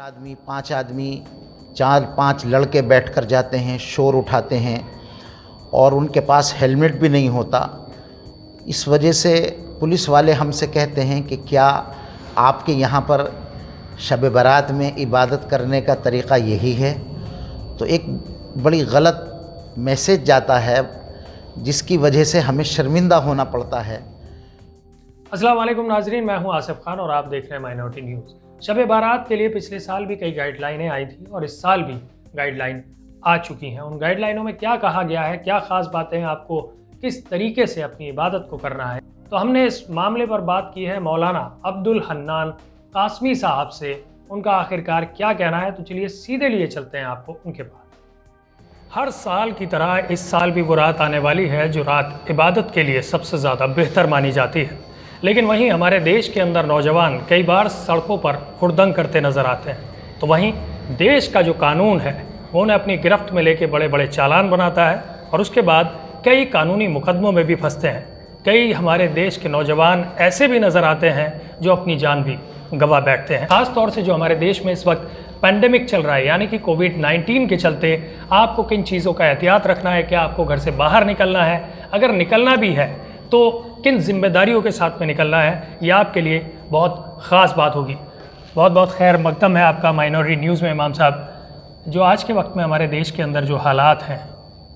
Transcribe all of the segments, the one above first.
آدمی 5 آدمی 4-5 لڑکے بیٹھ کر جاتے ہیں، شور اٹھاتے ہیں اور ان کے پاس ہیلمٹ بھی نہیں ہوتا۔ اس وجہ سے پولیس والے ہم سے کہتے ہیں کہ کیا آپ کے یہاں پر شب برات میں عبادت کرنے کا طریقہ یہی ہے؟ تو ایک بڑی غلط میسیج جاتا ہے جس کی وجہ سے ہمیں شرمندہ ہونا پڑتا ہے۔ السلام علیکم ناظرین، میں ہوں آصف خان اور آپ دیکھ رہے ہیں مائنورٹی نیوز۔ شب بارات کے لیے پچھلے سال بھی کئی گائیڈ لائنیں آئی تھیں اور اس سال بھی گائیڈ لائن آ چکی ہیں۔ ان گائیڈ لائنوں میں کیا کہا گیا ہے، کیا خاص باتیں ہیں، آپ کو کس طریقے سے اپنی عبادت کو کرنا ہے، تو ہم نے اس معاملے پر بات کی ہے مولانا عبدالحنان قاسمی صاحب سے۔ ان کا آخرکار کیا کہنا ہے، تو چلیے سیدھے لیے چلتے ہیں آپ کو ان کے پاس۔ ہر سال کی طرح اس سال بھی وہ رات آنے والی ہے جو رات عبادت کے لیے سب سے زیادہ بہتر مانی جاتی ہے، لیکن وہیں ہمارے دیش کے اندر نوجوان کئی بار سڑکوں پر ہردنگ کرتے نظر آتے ہیں، تو وہیں دیش کا جو قانون ہے وہ انہیں اپنی گرفت میں لے کے بڑے بڑے چالان بناتا ہے اور اس کے بعد کئی قانونی مقدموں میں بھی پھنستے ہیں۔ کئی ہمارے دیش کے نوجوان ایسے بھی نظر آتے ہیں جو اپنی جان بھی گنوا بیٹھتے ہیں۔ خاص طور سے جو ہمارے دیش میں اس وقت پینڈیمک چل رہا ہے، یعنی کہ کووڈ-19 کے چلتے آپ کو کن چیزوں کا احتیاط رکھنا ہے، کیا آپ کو گھر سے باہر نکلنا ہے، اگر نکلنا بھی ہے تو کن ذمہ داریوں کے ساتھ میں نکلنا ہے، یہ آپ کے لیے بہت خاص بات ہوگی۔ بہت بہت خیر مقدم ہے آپ کا مائنورٹی نیوز میں امام صاحب۔ جو آج کے وقت میں ہمارے دیش کے اندر جو حالات ہیں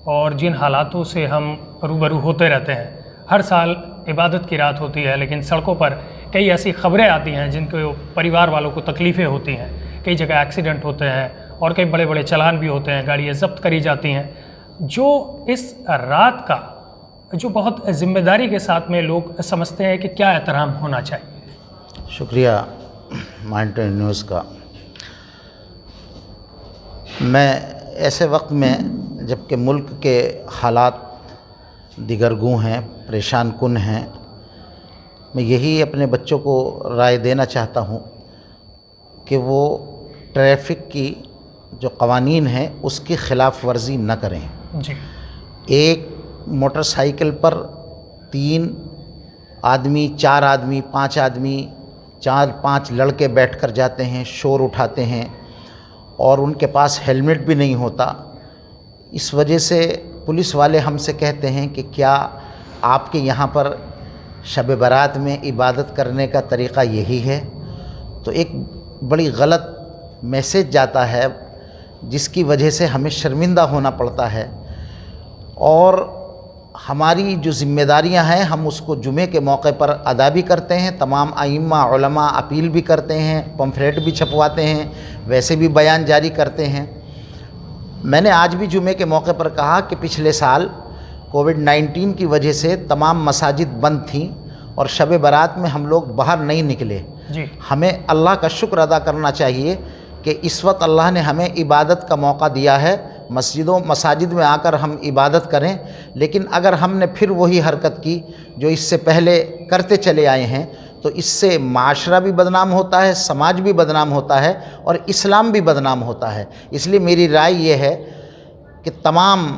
اور جن حالاتوں سے ہم روبرو ہوتے رہتے ہیں، ہر سال عبادت کی رات ہوتی ہے لیکن سڑکوں پر کئی ایسی خبریں آتی ہیں جن کو پریوار والوں کو تکلیفیں ہوتی ہیں، کئی جگہ ایکسیڈنٹ ہوتے ہیں اور کئی بڑے بڑے چالان بھی ہوتے ہیں، گاڑیاں ضبط کری جاتی ہیں۔ جو اس رات کا جو بہت ذمہ داری کے ساتھ میں لوگ سمجھتے ہیں کہ کیا احترام ہونا چاہیے۔ شکریہ مائنورٹی نیوز کا۔ میں ایسے وقت میں جب کہ ملک کے حالات دیگرگوں ہیں، پریشان کن ہیں، میں یہی اپنے بچوں کو رائے دینا چاہتا ہوں کہ وہ ٹریفک کی جو قوانین ہیں اس کی خلاف ورزی نہ کریں۔ جی، ایک موٹر سائیکل پر 3 آدمی 4 آدمی 5 آدمی 4-5 لڑکے بیٹھ کر جاتے ہیں، شور اٹھاتے ہیں اور ان کے پاس ہیلمٹ بھی نہیں ہوتا۔ اس وجہ سے پولیس والے ہم سے کہتے ہیں کہ کیا آپ کے یہاں پر شب برات میں عبادت کرنے کا طریقہ یہی ہے؟ تو ایک بڑی غلط میسیج جاتا ہے جس کی وجہ سے ہمیں شرمندہ ہونا پڑتا ہے، اور ہماری جو ذمہ داریاں ہیں ہم اس کو جمعے کے موقع پر ادا بھی کرتے ہیں۔ تمام ائمہ علماء اپیل بھی کرتے ہیں، پمفلیٹ بھی چھپواتے ہیں، ویسے بھی بیان جاری کرتے ہیں۔ میں نے آج بھی جمعے کے موقع پر کہا کہ پچھلے سال کووڈ-19 کی وجہ سے تمام مساجد بند تھیں اور شب برات میں ہم لوگ باہر نہیں نکلے۔ جی، ہمیں اللہ کا شکر ادا کرنا چاہیے کہ اس وقت اللہ نے ہمیں عبادت کا موقع دیا ہے، مساجد میں آ کر ہم عبادت کریں، لیکن اگر ہم نے پھر وہی حرکت کی جو اس سے پہلے کرتے چلے آئے ہیں تو اس سے معاشرہ بھی بدنام ہوتا ہے، سماج بھی بدنام ہوتا ہے اور اسلام بھی بدنام ہوتا ہے۔ اس لیے میری رائے یہ ہے کہ تمام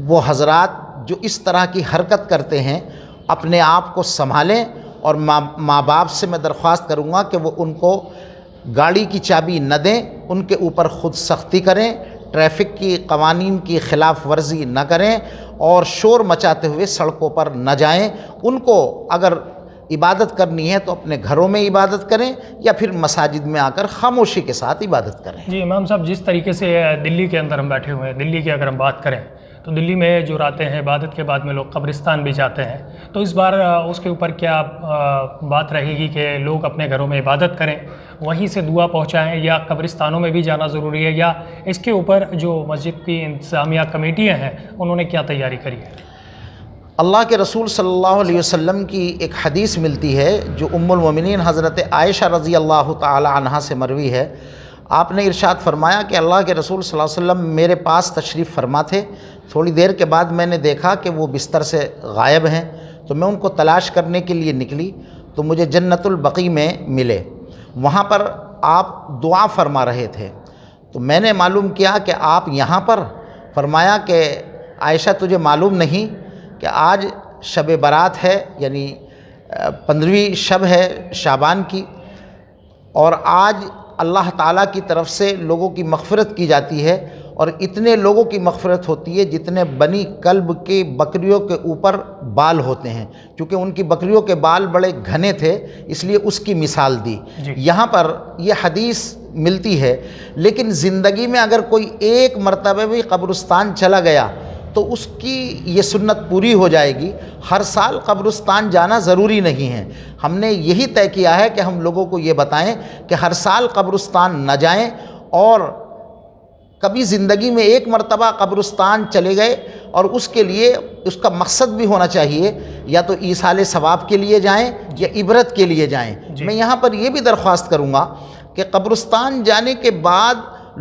وہ حضرات جو اس طرح کی حرکت کرتے ہیں اپنے آپ کو سنبھالیں، اور ماں باپ سے میں درخواست کروں گا کہ وہ ان کو گاڑی کی چابی نہ دیں، ان کے اوپر خود سختی کریں، ٹریفک کی قوانین کی خلاف ورزی نہ کریں اور شور مچاتے ہوئے سڑکوں پر نہ جائیں۔ ان کو اگر عبادت کرنی ہے تو اپنے گھروں میں عبادت کریں یا پھر مساجد میں آ کر خاموشی کے ساتھ عبادت کریں۔ جی امام صاحب، جس طریقے سے دلی کے اندر ہم بیٹھے ہوئے ہیں، دلی کی اگر ہم بات کریں تو دلی میں جو راتیں ہیں عبادت کے بعد میں لوگ قبرستان بھی جاتے ہیں، تو اس بار اس کے اوپر کیا بات رہے گی کہ لوگ اپنے گھروں میں عبادت کریں، وہیں سے دعا پہنچائیں، یا قبرستانوں میں بھی جانا ضروری ہے، یا اس کے اوپر جو مسجد کی انتظامیہ کمیٹیاں ہیں انہوں نے کیا تیاری کری ہے؟ اللہ کے رسول صلی اللہ علیہ وسلم کی ایک حدیث ملتی ہے جو ام المومنین حضرت عائشہ رضی اللہ تعالی عنہا سے مروی ہے۔ آپ نے ارشاد فرمایا کہ اللہ کے رسول صلی اللہ علیہ وسلم میرے پاس تشریف فرما تھے، تھوڑی دیر کے بعد میں نے دیکھا کہ وہ بستر سے غائب ہیں، تو میں ان کو تلاش کرنے کے لیے نکلی تو مجھے جنت البقیع میں ملے۔ وہاں پر آپ دعا فرما رہے تھے، تو میں نے معلوم کیا کہ آپ یہاں پر، فرمایا کہ عائشہ تجھے معلوم نہیں کہ آج شب برات ہے، یعنی 15ویں شب ہے شعبان کی، اور آج اللہ تعالیٰ کی طرف سے لوگوں کی مغفرت کی جاتی ہے، اور اتنے لوگوں کی مغفرت ہوتی ہے جتنے بنی کلب کے بکریوں کے اوپر بال ہوتے ہیں، کیونکہ ان کی بکریوں کے بال بڑے گھنے تھے، اس لیے اس کی مثال دی۔ یہاں پر یہ حدیث ملتی ہے، لیکن زندگی میں اگر کوئی ایک مرتبہ بھی قبرستان چلا گیا تو اس کی یہ سنت پوری ہو جائے گی۔ ہر سال قبرستان جانا ضروری نہیں ہے۔ ہم نے یہی طے کیا ہے کہ ہم لوگوں کو یہ بتائیں کہ ہر سال قبرستان نہ جائیں، اور کبھی زندگی میں ایک مرتبہ قبرستان چلے گئے اور اس کے لیے اس کا مقصد بھی ہونا چاہیے، یا تو ایصال ثواب کے لیے جائیں یا عبرت کے لیے جائیں۔ میں یہاں پر یہ بھی درخواست کروں گا کہ قبرستان جانے کے بعد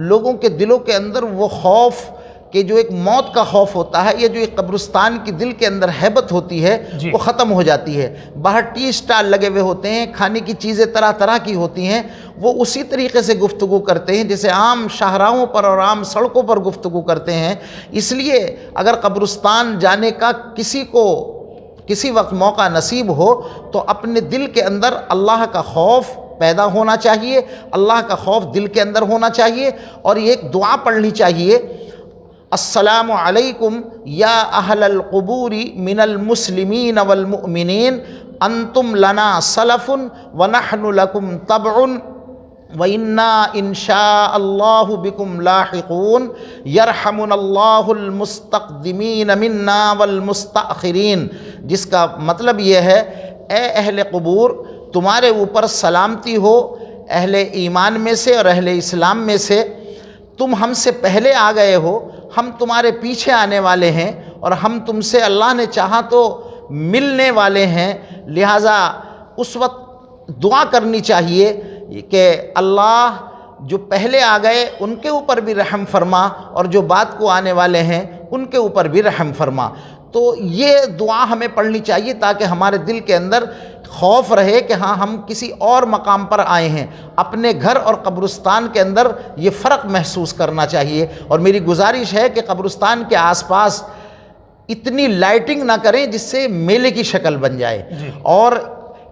لوگوں کے دلوں کے اندر وہ خوف کہ جو ایک موت کا خوف ہوتا ہے، یا جو ایک قبرستان کی دل کے اندر ہیبت ہوتی ہے وہ ختم ہو جاتی ہے۔ باہر ٹی اسٹال لگے ہوئے ہوتے ہیں، کھانے کی چیزیں طرح طرح کی ہوتی ہیں، وہ اسی طریقے سے گفتگو کرتے ہیں جیسے عام شاہراہوں پر اور عام سڑکوں پر گفتگو کرتے ہیں۔ اس لیے اگر قبرستان جانے کا کسی کو کسی وقت موقع نصیب ہو تو اپنے دل کے اندر اللہ کا خوف پیدا ہونا چاہیے، اللہ کا خوف دل کے اندر ہونا چاہیے، اور یہ ایک دعا پڑھنی چاہیے: السلام علیکم یا اہل القبور من المسلمین والمؤمنین، انتم لنا سلف ونحن لکم تبع وَإِنَّا إِن شَاءَ اللَّهُ بِكُمْ لاحقون يَرْحَمُنَا اللَّهُ الْمُسْتَقْدِمِينَ مِنَّا وَالْمُسْتَأْخِرِينَ، جس کا مطلب یہ ہے: اے اہل قبور، تمہارے اوپر سلامتی ہو، اہل ایمان میں سے اور اہل اسلام میں سے، تم ہم سے پہلے آ گئے ہو، ہم تمہارے پیچھے آنے والے ہیں، اور ہم تم سے اللہ نے چاہا تو ملنے والے ہیں، لہٰذا اس وقت دعا کرنی چاہیے کہ اللہ جو پہلے آ گئے ان کے اوپر بھی رحم فرما، اور جو بعد کو آنے والے ہیں ان کے اوپر بھی رحم فرما۔ تو یہ دعا ہمیں پڑھنی چاہیے تاکہ ہمارے دل کے اندر خوف رہے کہ ہاں ہم کسی اور مقام پر آئے ہیں۔ اپنے گھر اور قبرستان کے اندر یہ فرق محسوس کرنا چاہیے، اور میری گزارش ہے کہ قبرستان کے آس پاس اتنی لائٹنگ نہ کریں جس سے میلے کی شکل بن جائے، اور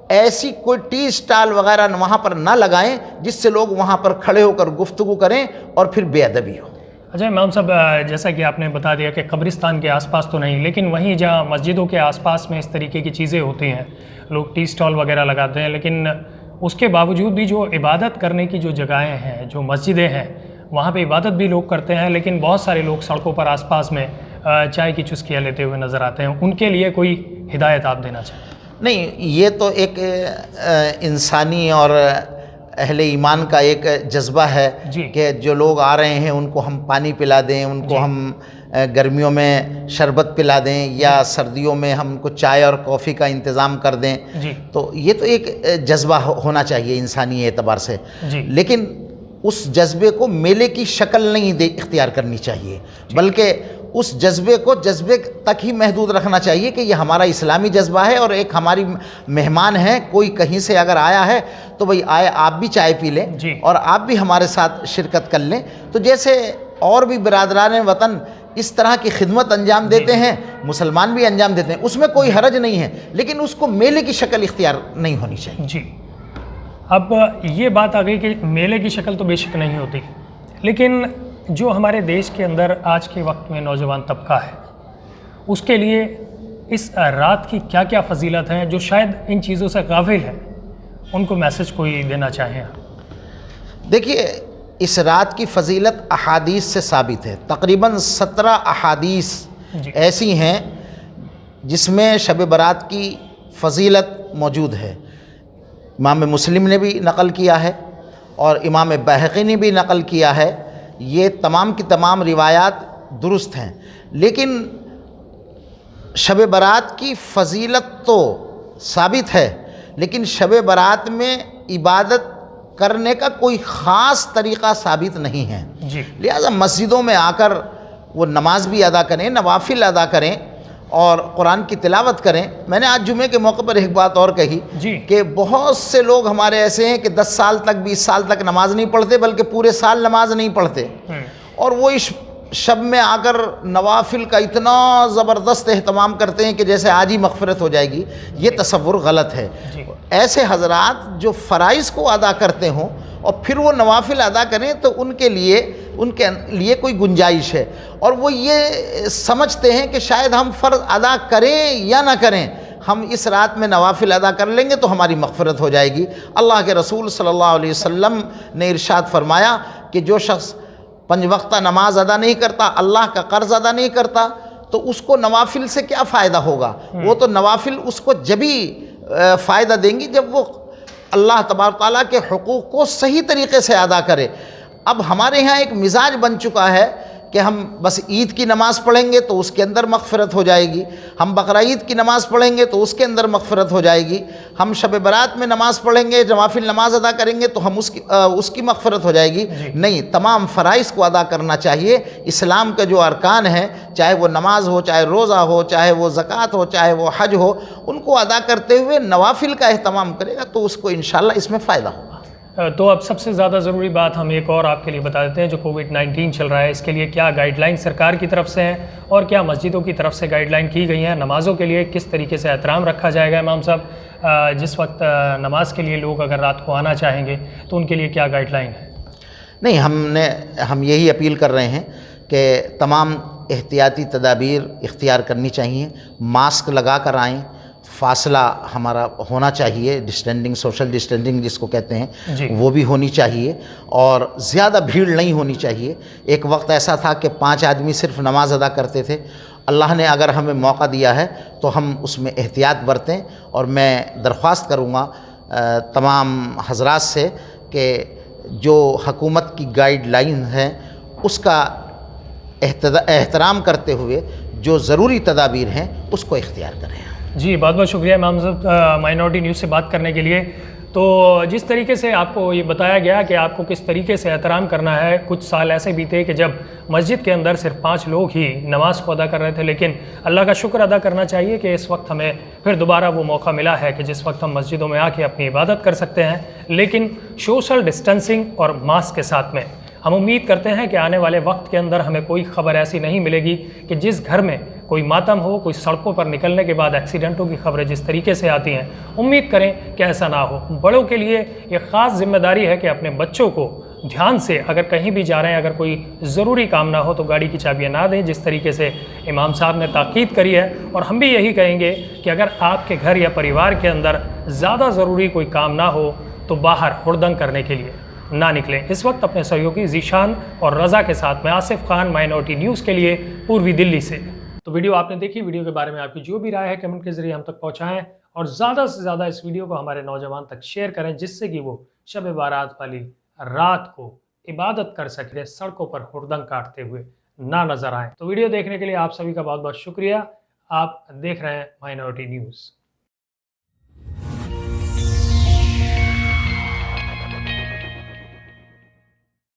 ایسی کوئی ٹی اسٹال وغیرہ وہاں پر نہ لگائیں جس سے لوگ وہاں پر کھڑے ہو کر گفتگو کریں اور پھر بے ادبی ہو۔ اچھا امام صاحب، جیسا کہ آپ نے بتا دیا کہ قبرستان کے آس پاس تو نہیں، لیکن وہیں جہاں مسجدوں کے آس پاس میں اس طریقے کی چیزیں ہوتی ہیں، لوگ ٹی اسٹال وغیرہ لگاتے ہیں، لیکن اس کے باوجود بھی جو عبادت کرنے کی جو جگہیں ہیں، جو مسجدیں ہیں، وہاں پہ عبادت بھی لوگ کرتے ہیں، لیکن بہت سارے لوگ سڑکوں پر آس پاس میں چائے کی چسکیاں لیتے ہوئے نظر آتے ہیں۔ ان کے لیے کوئی ہدایت آپ دینا چاہیں؟ نہیں، یہ تو ایک انسانی اور اہل ایمان کا ایک جذبہ ہے کہ جو لوگ آ رہے ہیں ان کو ہم پانی پلا دیں، ان کو ہم گرمیوں میں شربت پلا دیں، یا سردیوں میں ہم کو چائے اور کافی کا انتظام کر دیں، تو یہ تو ایک جذبہ ہونا چاہیے انسانی اعتبار سے، لیکن اس جذبے کو میلے کی شکل نہیں اختیار کرنی چاہیے، بلکہ اس جذبے کو جذبے تک ہی محدود رکھنا چاہیے کہ یہ ہمارا اسلامی جذبہ ہے، اور ایک ہماری مہمان ہیں، کوئی کہیں سے اگر آیا ہے تو بھئی آئے آپ بھی چائے پی لیں اور آپ بھی ہمارے ساتھ شرکت کر لیں۔ تو جیسے اور بھی برادران وطن اس طرح کی خدمت انجام دیتے ہیں، مسلمان بھی انجام دیتے ہیں، اس میں کوئی حرج نہیں ہے، لیکن اس کو میلے کی شکل اختیار نہیں ہونی چاہیے۔ اب یہ بات آ گئی کہ میلے کی شکل تو بے شک نہیں ہوتی، لیکن جو ہمارے دیش کے اندر آج کے وقت میں نوجوان طبقہ ہے، اس کے لیے اس رات کی کیا کیا فضیلت ہیں جو شاید ان چیزوں سے غافل ہے، ان کو میسج کوئی دینا چاہیں؟ دیکھیے، اس رات کی فضیلت احادیث سے ثابت ہے، تقریباً 17 احادیث ایسی ہیں جس میں شب برات کی فضیلت موجود ہے۔ امام مسلم نے بھی نقل کیا ہے اور امام بہقی نے بھی نقل کیا ہے، یہ تمام کی تمام روایات درست ہیں، لیکن شب برات کی فضیلت تو ثابت ہے، لیکن شب برات میں عبادت کرنے کا کوئی خاص طریقہ ثابت نہیں ہے، لہذا مسجدوں میں آ کر وہ نماز بھی ادا کریں، نوافل ادا کریں اور قرآن کی تلاوت کریں۔ میں نے آج جمعے کے موقع پر ایک بات اور کہی کہ بہت سے لوگ ہمارے ایسے ہیں کہ 10 سال تک 20 سال تک نماز نہیں پڑھتے، بلکہ پورے سال نماز نہیں پڑھتے، اور وہ اس شب میں آ کر نوافل کا اتنا زبردست اہتمام کرتے ہیں کہ جیسے آج ہی مغفرت ہو جائے گی۔ یہ تصور غلط ہے۔ ایسے حضرات جو فرائض کو ادا کرتے ہوں اور پھر وہ نوافل ادا کریں تو ان کے لیے کوئی گنجائش ہے، اور وہ یہ سمجھتے ہیں کہ شاید ہم فرض ادا کریں یا نہ کریں، ہم اس رات میں نوافل ادا کر لیں گے تو ہماری مغفرت ہو جائے گی۔ اللہ کے رسول صلی اللہ علیہ وسلم نے ارشاد فرمایا کہ جو شخص 5 وقتہ نماز ادا نہیں کرتا، اللہ کا قرض ادا نہیں کرتا، تو اس کو نوافل سے کیا فائدہ ہوگا؟ وہ تو نوافل اس کو جبھی فائدہ دیں گی جب وہ اللہ تبارک تعالیٰ کے حقوق کو صحیح طریقے سے ادا کرے۔ اب ہمارے ہاں ایک مزاج بن چکا ہے کہ ہم بس عید کی نماز پڑھیں گے تو اس کے اندر مغفرت ہو جائے گی، ہم بقرعید کی نماز پڑھیں گے تو اس کے اندر مغفرت ہو جائے گی، ہم شب برات میں نماز پڑھیں گے، نوافل نماز ادا کریں گے تو ہم اس کی مغفرت ہو جائے گی۔ نہیں، تمام فرائض کو ادا کرنا چاہیے۔ اسلام کا جو ارکان ہیں، چاہے وہ نماز ہو، چاہے روزہ ہو، چاہے وہ زکوٰۃ ہو، چاہے وہ حج ہو، ان کو ادا کرتے ہوئے نوافل کا اہتمام کرے گا تو اس کو انشاءاللہ اس میں فائدہ ہوگا۔ تو اب سب سے زیادہ ضروری بات ہم ایک اور آپ کے لیے بتا دیتے ہیں، جو کووڈ-19 چل رہا ہے، اس کے لیے کیا گائیڈ لائن سرکار کی طرف سے ہیں اور کیا مسجدوں کی طرف سے گائیڈ لائن کی گئی ہیں؟ نمازوں کے لیے کس طریقے سے احترام رکھا جائے گا امام صاحب؟ جس وقت نماز کے لیے لوگ اگر رات کو آنا چاہیں گے تو ان کے لیے کیا گائیڈ لائن ہے؟ نہیں، ہم یہی اپیل کر رہے ہیں کہ تمام احتیاطی تدابیر اختیار کرنی چاہیے، ماسک لگا کر آئیں، فاصلہ ہمارا ہونا چاہیے، سوشل ڈسٹینسنگ جس کو کہتے ہیں وہ بھی ہونی چاہیے، اور زیادہ بھیڑ نہیں ہونی چاہیے۔ ایک وقت ایسا تھا کہ 5 آدمی صرف نماز ادا کرتے تھے۔ اللہ نے اگر ہمیں موقع دیا ہے تو ہم اس میں احتیاط برتیں، اور میں درخواست کروں گا تمام حضرات سے کہ جو حکومت کی گائیڈ لائن ہیں اس کا احترام کرتے ہوئے جو ضروری تدابیر ہیں اس کو اختیار کریں۔ جی، بہت بہت شکریہ امام صاحب مائنورٹی نیوز سے بات کرنے کے لیے۔ تو جس طریقے سے آپ کو یہ بتایا گیا کہ آپ کو کس طریقے سے احترام کرنا ہے، کچھ سال ایسے بیتے کہ جب مسجد کے اندر صرف 5 لوگ ہی نماز کو ادا کر رہے تھے، لیکن اللہ کا شکر ادا کرنا چاہیے کہ اس وقت ہمیں پھر دوبارہ وہ موقع ملا ہے کہ جس وقت ہم مسجدوں میں آ کے اپنی عبادت کر سکتے ہیں، لیکن سوشل ڈسٹینسنگ اور ماسک کے ساتھ میں۔ ہم امید کرتے ہیں کہ آنے والے وقت کے اندر ہمیں کوئی خبر ایسی نہیں ملے گی کہ جس گھر میں کوئی ماتم ہو، کوئی سڑکوں پر نکلنے کے بعد ایکسیڈنٹوں کی خبریں جس طریقے سے آتی ہیں، امید کریں کہ ایسا نہ ہو۔ بڑوں کے لیے یہ خاص ذمہ داری ہے کہ اپنے بچوں کو دھیان سے، اگر کہیں بھی جا رہے ہیں، اگر کوئی ضروری کام نہ ہو تو گاڑی کی چابیاں نہ دیں، جس طریقے سے امام صاحب نے تاکید کری ہے۔ اور ہم بھی یہی کہیں گے کہ اگر آپ کے گھر یا پریوار کے اندر زیادہ ضروری کوئی کام نہ ہو تو باہر ہڑدنگ کرنے کے لیے نہ نکلیں۔ اس وقت اپنے سہیوگی ذیشان اور رضا کے ساتھ میں آصف خان، مائنورٹی نیوز کے لیے پوروی دلی سے۔ تو ویڈیو آپ نے دیکھی، ویڈیو کے بارے میں آپ کی جو بھی رائے ہے کمنٹ کے ذریعے ہم تک پہنچائیں، اور زیادہ سے زیادہ اس ویڈیو کو ہمارے نوجوان تک شیئر کریں، جس سے کہ وہ شب بارات والی رات کو عبادت کر سکے، سڑکوں پر ہڑدنگ کاٹتے ہوئے نہ نظر آئیں۔ تو ویڈیو دیکھنے کے لیے آپ سبھی کا بہت بہت شکریہ۔ آپ دیکھ رہے ہیں مائنورٹی نیوز۔